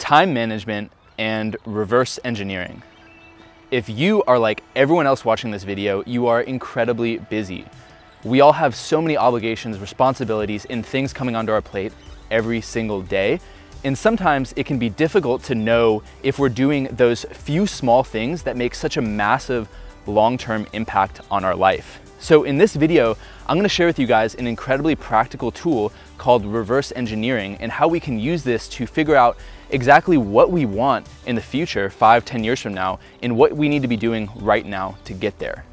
time management and reverse engineering. If you are like everyone else watching this video, you are incredibly busy. We all have so many obligations, responsibilities, and things coming onto our plate every single day. And sometimes it can be difficult to know if we're doing those few small things that make such a massive long-term impact on our life. So in this video, I'm gonna share with you guys an incredibly practical tool called reverse engineering and how we can use this to figure out exactly what we want in the future, 5-10 years from now, and what we need to be doing right now to get there.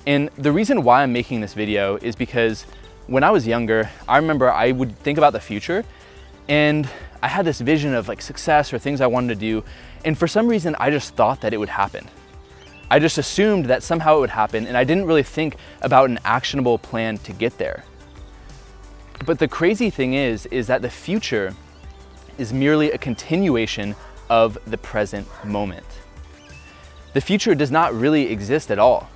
And the reason why I'm making this video is because when I was younger, I remember I would think about the future and I had this vision of like success or things I wanted to do. And for some reason, I just thought that it would happen. I just assumed that somehow it would happen, and I didn't really think about an actionable plan to get there. But the crazy thing is that the future is merely a continuation of the present moment. The future does not really exist at all.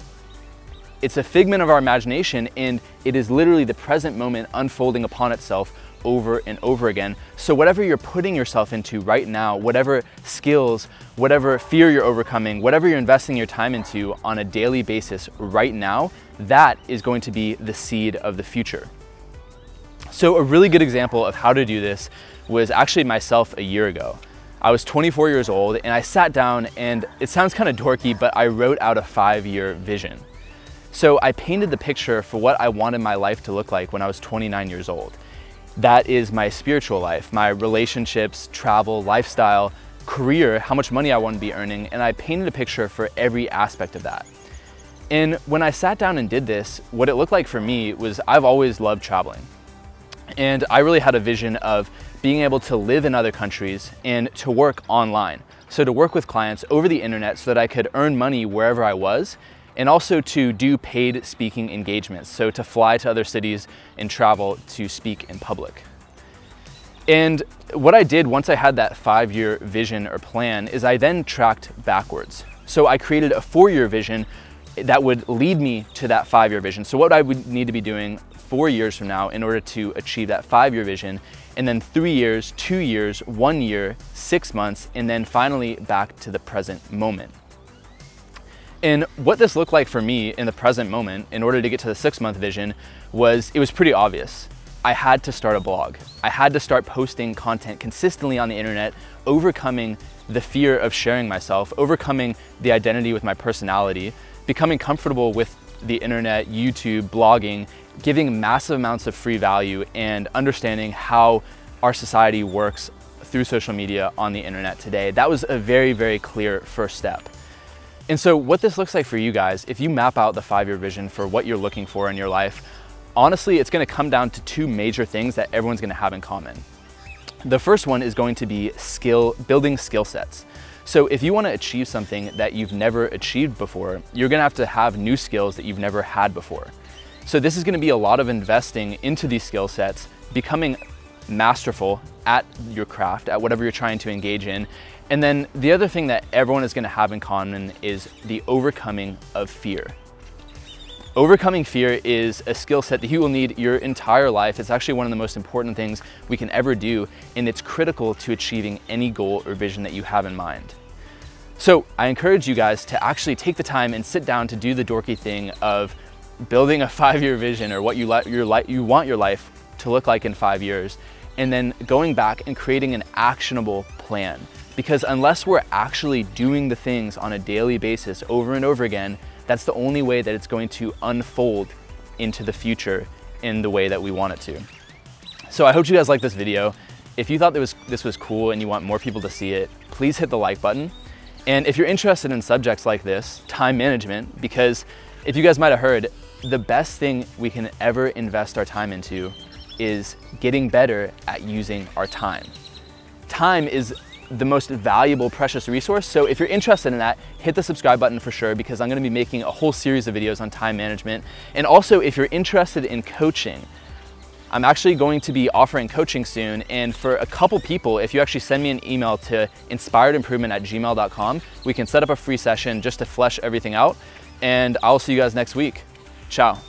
It's a figment of our imagination, and it is literally the present moment unfolding upon itself over and over again. So whatever you're putting yourself into right now, whatever skills, whatever fear you're overcoming, whatever you're investing your time into on a daily basis right now, that is going to be the seed of the future. So a really good example of how to do this was actually myself a year ago. I was 24 years old and I sat down, and it sounds kind of dorky, but I wrote out a 5-year vision. So I painted the picture for what I wanted my life to look like when I was 29 years old. That is my spiritual life, my relationships, travel, lifestyle, career, how much money I want to be earning, and I painted a picture for every aspect of that. And when I sat down and did this, what it looked like for me was I've always loved traveling. And I really had a vision of being able to live in other countries and to work online. So to work with clients over the internet so that I could earn money wherever I was, and also to do paid speaking engagements. So to fly to other cities and travel to speak in public. And what I did once I had that 5-year vision or plan is I then tracked backwards. So I created a 4-year vision that would lead me to that 5-year vision. So what I would need to be doing 4 years from now in order to achieve that 5-year vision, and then 3 years, 2 years, 1 year, 6 months, and then finally back to the present moment. And what this looked like for me in the present moment in order to get to the 6-month vision was, it was pretty obvious. I had to start a blog. I had to start posting content consistently on the internet, overcoming the fear of sharing myself, overcoming the identity with my personality, becoming comfortable with the internet, YouTube, blogging, giving massive amounts of free value, and understanding how our society works through social media on the internet today. That was a very, very clear first step. And so what this looks like for you guys, if you map out the 5-year vision for what you're looking for in your life, honestly, it's gonna come down to 2 major things that everyone's gonna have in common. The first one is going to be building skill sets. So if you wanna achieve something that you've never achieved before, you're gonna have new skills that you've never had before. So this is gonna be a lot of investing into these skill sets, becoming masterful at your craft, at whatever you're trying to engage in. And then the other thing that everyone is gonna have in common is the overcoming of fear. Overcoming fear is a skill set that you will need your entire life. It's actually one of the most important things we can ever do, and it's critical to achieving any goal or vision that you have in mind. So I encourage you guys to actually take the time and sit down to do the dorky thing of building a 5-year vision, or what you want your life to look like in 5 years, and then going back and creating an actionable plan. Because unless we're actually doing the things on a daily basis over and over again, that's the only way that it's going to unfold into the future in the way that we want it to. So I hope you guys like this video. If you thought this was cool and you want more people to see it, please hit the like button. And if you're interested in subjects like this, time management, because if you guys might have heard, the best thing we can ever invest our time into is getting better at using our time. Time is the most valuable, precious resource. So if you're interested in that, hit the subscribe button for sure, because I'm gonna be making a whole series of videos on time management. And also, if you're interested in coaching, I'm actually going to be offering coaching soon. And for a couple people, if you actually send me an email to inspiredimprovement@gmail.com, we can set up a free session just to flesh everything out. And I'll see you guys next week. Ciao.